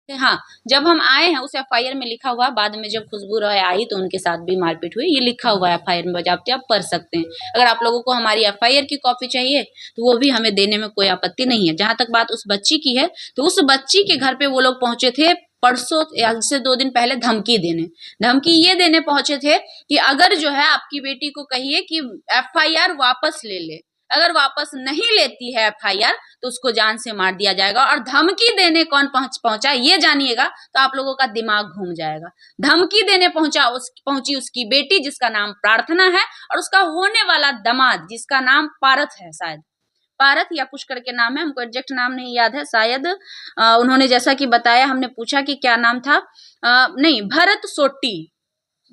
हाँ, जब हम आए हैं उस एफआईआर में लिखा हुआ, बाद में जब खुशबू रॉय आई तो उनके साथ भी मारपीट हुई, ये लिखा हुआ है एफआईआर में बजाबते, आप पढ़ सकते हैं। अगर आप लोगों को हमारी एफआईआर की कॉपी चाहिए तो वो भी हमें देने में कोई आपत्ति नहीं है। जहां तक बात उस बच्ची की है, तो उस बच्ची के घर पे वो लोग पहुंचे थे परसों, आज से 2 दिन पहले धमकी देने। धमकी ये देने पहुंचे थे कि अगर जो है आपकी बेटी को कहिए कि एफआईआर वापस ले ले, अगर वापस नहीं लेती है एफआईआर तो उसको जान से मार दिया जाएगा। और धमकी देने कौन पहुंचा ये जानिएगा तो आप लोगों का दिमाग घूम जाएगा। धमकी देने पहुंची उसकी बेटी जिसका नाम प्रार्थना है, और उसका होने वाला दामाद जिसका नाम पारथ है, शायद पारथ या कुछ करके नाम है, हमको एग्जैक्ट नाम नहीं याद है। शायद उन्होंने जैसा कि बताया, हमने पूछा कि क्या नाम था, नहीं, भरत सोटी।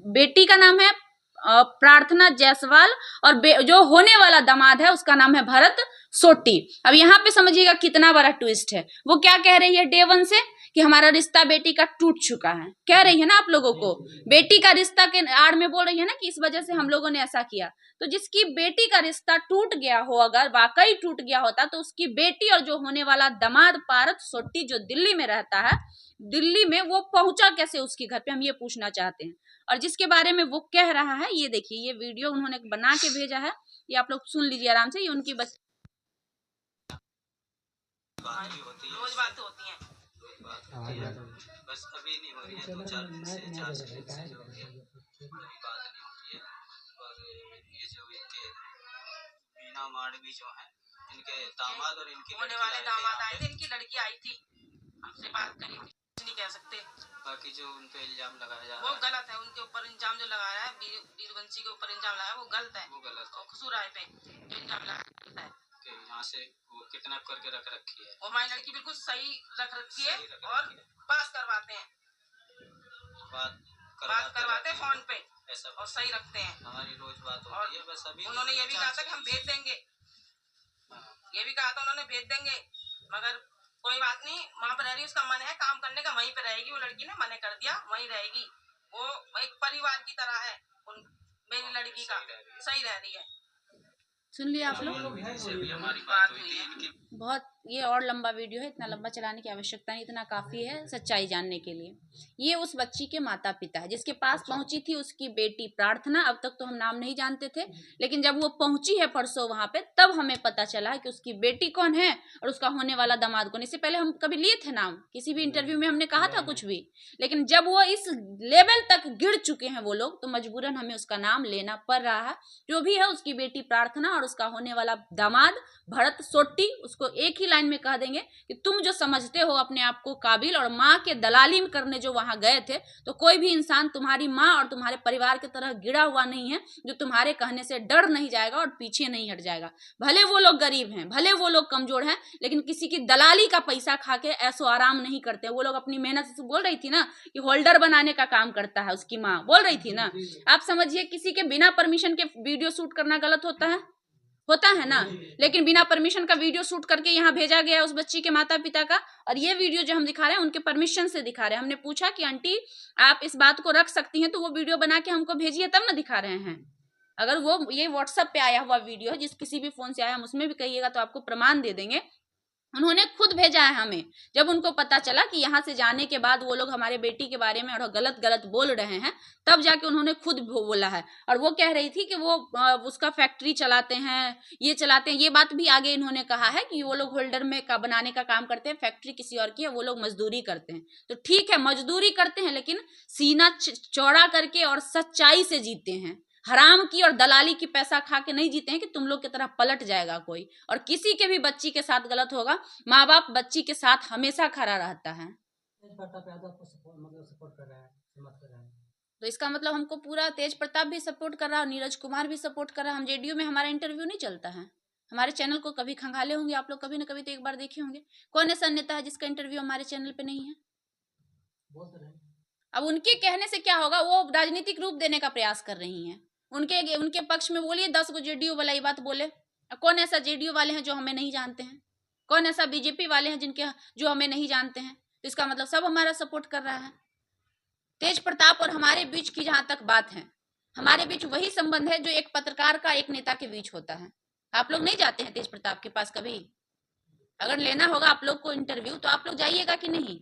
बेटी का नाम है प्रार्थना जायसवाल, और जो होने वाला दामाद है उसका नाम है भरत सोटी। अब यहाँ पे समझिएगा कितना बड़ा ट्विस्ट है। वो क्या कह रही है डे वन से कि हमारा रिश्ता बेटी का टूट चुका है, कह रही है ना आप लोगों को, बेटी का रिश्ता के आड़ में बोल रही है ना कि इस वजह से हम लोगों ने ऐसा किया। तो जिसकी बेटी का रिश्ता टूट गया हो, अगर वाकई टूट गया होता, तो उसकी बेटी और जो होने वाला दामाद पारथ सोटी जो दिल्ली में रहता है, दिल्ली में वो पहुंचा कैसे उसके घर पे, हम ये पूछना चाहते हैं। और जिसके बारे में वो कह रहा है, ये देखिए, ये वीडियो उन्होंने बना के भेजा है, ये आप लोग सुन लीजिए आराम से। ये उनकी रोज बात होती है, बस अभी नहीं हो रही है, 2-4 दिन से 4 से जो होती है अभी बात नहीं होती है। और ये जो इनके मीना मांडवी जो है, इनके दामाद और इनकी होने वाले दामाद आए थे, इनकी लड़की आई थी, हमसे बात करी थी, नहीं कह सकते। बाकी जो उन पे इल्जाम लगाया जा रहा है वो गलत है। उनके ऊपर इल्जाम जो लगाया है, वीरवंशी के ऊपर इल्जाम लगाया वो गलत है, वो गलत। और खुशबू राय पे जो इल्जाम लगाया है कि यहाँ से वो किडनैप करके रख रखी है, वो हमारी लड़की बिल्कुल सही रख रखी है, और पास करवाते हैं, बात करवाते हैं फोन पे ऐसा, और सही रखते हैं, हमारी रोज बात होती है। बस अभी उन्होंने ये भी कहा था कि हम भेज देंगे, ये भी कहा था उन्होंने भेज देंगे, मगर कोई बात नहीं, वहां पर रह रही, उसका मन है काम करने का, वहीं पे रहेगी। वो लड़की ने मना कर दिया, वहीं रहेगी, वो एक परिवार की तरह है, मेरी लड़की का सही रह रही है। सुन लिया आप लोग, हमारी बात हुई है। बहुत ये और लंबा वीडियो है, इतना लंबा चलाने की आवश्यकता नहीं, इतना काफी है सच्चाई जानने के लिए। ये उस बच्ची के माता पिता है जिसके पास पहुंची थी उसकी बेटी प्रार्थना। अब तक तो हम नाम नहीं जानते थे, लेकिन जब वो पहुंची है परसों वहां पे, तब हमें पता चला है कि उसकी बेटी कौन है और उसका होने वाला दामाद कौन। इससे पहले हम कभी लिए थे नाम, किसी भी इंटरव्यू में हमने कहा था कुछ भी, लेकिन जब वो इस लेवल तक गिर चुके हैं वो लोग, तो मजबूरन हमें उसका नाम लेना पड़ रहा है। जो भी है, उसकी बेटी प्रार्थना और उसका होने वाला दामाद भरत सोटी, उसको एक ही लाइन में कह देंगे कि तुम जो समझते हो अपने आप को काबिल, और माँ के दलाली करने जो वहां गए थे, तो कोई भी इंसान तुम्हारी माँ और तुम्हारे परिवार की तरह गिरा हुआ नहीं है जो तुम्हारे कहने से डर नहीं जाएगा और पीछे नहीं हट जाएगा। भले वो लोग गरीब हैं, भले वो लोग कमजोर हैं, लेकिन किसी की दलाली का पैसा खा के ऐसो आराम नहीं करते। वो लोग अपनी मेहनत से, बोल रही थी ना कि होल्डर बनाने का काम करता है, उसकी माँ बोल रही थी ना। आप समझिए, किसी के बिना परमिशन के वीडियो शूट करना गलत होता है ना, लेकिन बिना परमिशन का वीडियो शूट करके यहाँ भेजा गया उस बच्ची के माता पिता का। और ये वीडियो जो हम दिखा रहे हैं उनके परमिशन से दिखा रहे हैं। हमने पूछा कि आंटी आप इस बात को रख सकती हैं, तो वो वीडियो बना के हमको भेजिए, तब ना दिखा रहे हैं। अगर वो ये व्हाट्सएप पे आया हुआ वीडियो है, जिस किसी भी फोन से आया, हम उसमें भी कहिएगा तो आपको प्रमाण दे देंगे। उन्होंने खुद भेजा है हमें, जब उनको पता चला कि यहाँ से जाने के बाद वो लोग हमारे बेटी के बारे में और गलत गलत बोल रहे हैं, तब जाके उन्होंने खुद बोला है। और वो कह रही थी कि वो उसका फैक्ट्री चलाते हैं, ये चलाते हैं। ये बात भी आगे इन्होंने कहा है कि वो लोग होल्डर में का बनाने का काम करते हैं, फैक्ट्री किसी और की है, वो लोग मजदूरी करते हैं। तो ठीक है, मजदूरी करते हैं, लेकिन सीना चौड़ा करके और सच्चाई से जीते हैं। हराम की और दलाली की पैसा खा के नहीं जीते हैं कि तुम लोग की तरह पलट जाएगा कोई। और किसी के भी बच्ची के साथ गलत होगा, माँ बाप बच्ची के साथ हमेशा खड़ा रहता है। तो इसका मतलब हमको पूरा तेज प्रताप भी सपोर्ट कर रहा है, नीरज कुमार भी सपोर्ट कर रहा है। हम जेडीयू में हमारा इंटरव्यू नहीं चलता है, हमारे चैनल को कभी खंगाले होंगे आप लोग, कभी ना कभी तो एक बार देखे होंगे। कौन ऐसा नेता है जिसका इंटरव्यू हमारे चैनल पे नहीं है? अब उनके कहने से क्या होगा, वो राजनीतिक रूप देने का प्रयास कर रही हैं। उनके पक्ष में बोलिए 10 को जेडीयू वाला ये बात बोले। कौन ऐसा जेडीयू वाले हैं जो हमें नहीं जानते हैं? कौन ऐसा बीजेपी वाले हैं जो हमें नहीं जानते हैं? तो इसका मतलब सब हमारा सपोर्ट कर रहा है। तेज प्रताप और हमारे बीच की जहां तक बात है, हमारे बीच वही संबंध है जो एक पत्रकार का एक नेता के बीच होता है। आप लोग नहीं जाते हैं तेज प्रताप के पास कभी? अगर लेना होगा आप लोग को इंटरव्यू, तो आप लोग जाइएगा कि नहीं?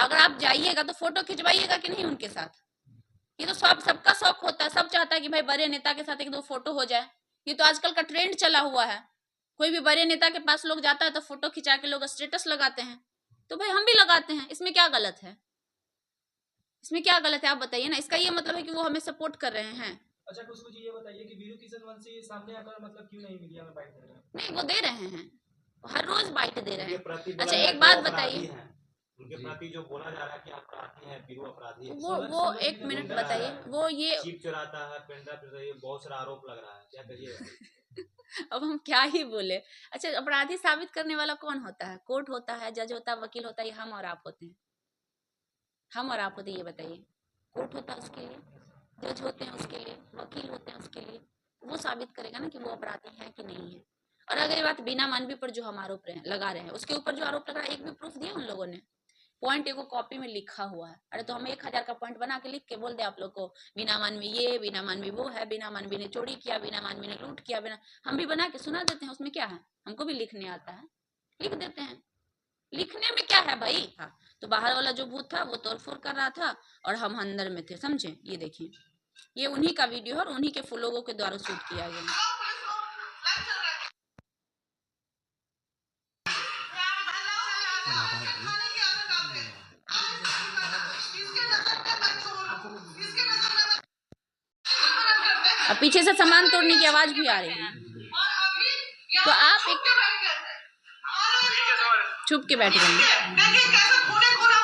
अगर आप जाइएगा तो फोटो खिंचवाइएगा कि नहीं उनके साथ? ये तो सबका शौक होता है, सब चाहता है कि भाई बड़े नेता के साथ एक दो फोटो हो जाए। ये तो आजकल का ट्रेंड चला हुआ है। कोई भी बड़े नेता के पास लोग जाता है तो फोटो खिंचा के लोग स्टेटस लगाते हैं। तो भाई हम भी लगाते हैं, इसमें क्या गलत है? इसमें क्या गलत है आप बताइए ना। इसका ये मतलब है कि वो हमें सपोर्ट कर रहे हैं। अच्छा कुछ मुझे ये बताइए कि वीरू किशन वंशी सामने आकर मतलब क्यों नहीं मीडिया में बाइट दे रहे हैं? नहीं, वो दे रहे हैं, हर रोज बाइट दे रहे हैं। अच्छा अच्छा एक एक बात बात बताइए, बताइए, उनके प्रति जो बोला जा रहा है कि अपराधी हैं, वीरू अपराधी है, वो एक मिनट बताइए, वो ये चिप चुराता है, पेंड्राइव, बहुत सारा आरोप लग रहा है, क्या कहिए? अब हम क्या ही बोले। अच्छा अपराधी साबित करने वाला कौन होता है? कोर्ट होता है, जज होता है, वकील होता है, या हम और आप होते हैं? हम और आप होते हैं, ये बताइए। कोर्ट होता है उसके लिए, जज होते हैं उसके लिए, वकील होते हैं उसके लिए। वो साबित करेगा ना कि वो अपराधी है कि नहीं है। और अगर ये बात बिना मानवी पर जो हम आरोप लगा रहे हैं, उसके ऊपर जो आरोप लगा, एक भी प्रूफ दिया उन लोगों ने? पॉइंट एगो कॉपी में लिखा हुआ है। अरे तो हम 1000 का पॉइंट बना के लिख के बोल दे आप लोग को, बिना मानवी ये, बिना मानवी वो है, बिना मानवी ने चोरी किया, बिना मानवी ने लूट किया, बिना, हम भी बना के सुना देते हैं। उसमें क्या है? हमको भी लिखने आता है, लिख देते हैं। लिखने में क्या है भाई? हाँ, तो बाहर वाला जो भूत था वो तोड़फोड़ कर रहा था और हम अंदर में थे, समझे? ये देखिए, ये उन्हीं का वीडियो है और उन्हीं के लोगों के द्वारा शूट किया गया है। अब पीछे से सामान तोड़ने की आवाज भी आ रही है, तो आप एक चुप के बैठ गए।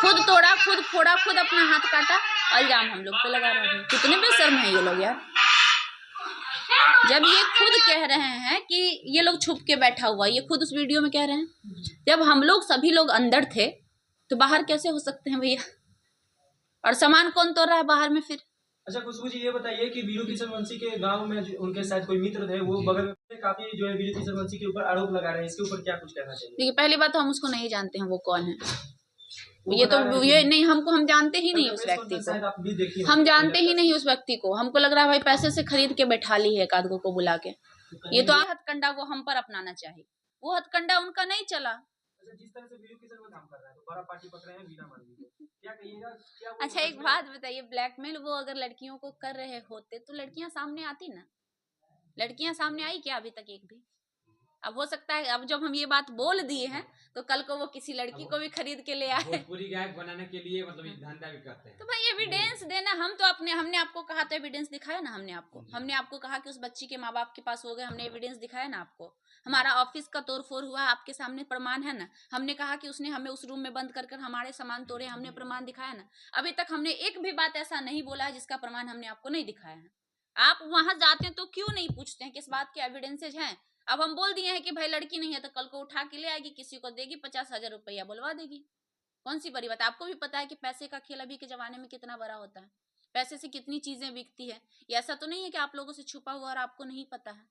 खुद तोड़ा, खुद फोड़ा, खुद अपना हाथ काटा, इल्जाम हम लोग पे लगा रहे हैं। कितने बेशर्म है ये लोग यार। जब ये खुद कह रहे हैं कि ये लोग छुप के बैठा हुआ, ये खुद उस वीडियो में कह रहे हैं, जब हम लोग सभी लोग अंदर थे तो बाहर कैसे हो सकते हैं भैया? और सामान कौन तोड़ रहा है बाहर में फिर? अच्छा खुशबू जी ये बताइए कि वीरू किशन वंशी के गांव में उनके साथ कोई मित्र थे, वो बगल में काफी जो है वीरू किशन वंशी के ऊपर आरोप लगा रहे हैं, इसके ऊपर क्या कुछ कहना चाहिए? देखिए पहली बात तो हम उसको नहीं जानते हैं, वो कौन है। ये तो ये नहीं, हमको, हम जानते ही नहीं उस व्यक्ति को, हम जानते ही नहीं उस व्यक्ति को। हमको लग रहा है भाई पैसे से खरीद के बैठा ली है एक आध को बुला के। ये तो हथकंडा वो हम पर अपनाना चाहिए, वो हथकंडा उनका नहीं चला। जिस तरह से वीरू किशन वो काम कर रहा है तो बड़ा पार्टी पकड़े हैं बिना मानवी को, क्या कहिएगा? अच्छा एक बात बताइए, ब्लैकमेल वो अगर लड़कियों को कर रहे होते तो लड़कियां सामने आती ना? लड़कियां सामने आई क्या अभी तक एक भी? अब हो सकता है अब जब हम ये बात बोल दिए हैं तो कल को वो किसी लड़की को भी खरीद के ले आए, पूरी गायक बनाने के लिए मतलब धंधा भी करते हैं। तो भाई एविडेंस देना। हम तो अपने, हमने आपको कहा तो एविडेंस दिखाया ना हमने आपको कहा कि उस बच्ची के माँ बाप के पास हो गए, हमने एविडेंस दिखाया ना आपको। हमारा ऑफिस का तोड़फोड़ हुआ, आपके सामने प्रमाण है ना। हमने कहा कि उसने हमें उस रूम में बंद कर हमारे सामान तोड़े, हमने प्रमाण दिखाया ना। अभी तक हमने एक भी बात ऐसा नहीं बोला है जिसका प्रमाण हमने आपको नहीं दिखाया है। आप वहां जाते हैं तो क्यों नहीं पूछते हैं किस बात के एविडेंसेज हैं? अब हम बोल दिए हैं कि भाई लड़की नहीं है तो कल को उठा के ले आएगी, किसी को देगी 50,000 रुपया बुलवा देगी। कौन सी बड़ी बात? आपको भी पता है कि पैसे का खेल अभी के जमाने में कितना बड़ा होता है, पैसे से कितनी चीजें बिकती है। ये ऐसा तो नहीं है कि आप लोगों से छुपा हुआ और आपको नहीं पता है।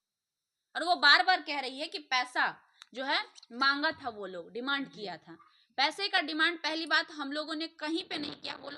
और वो बार बार कह रही है कि पैसा जो है मांगा था, वो लोग डिमांड किया था। पैसे का डिमांड पहली बात हम लोगों ने कहीं पे नहीं किया। वो लोग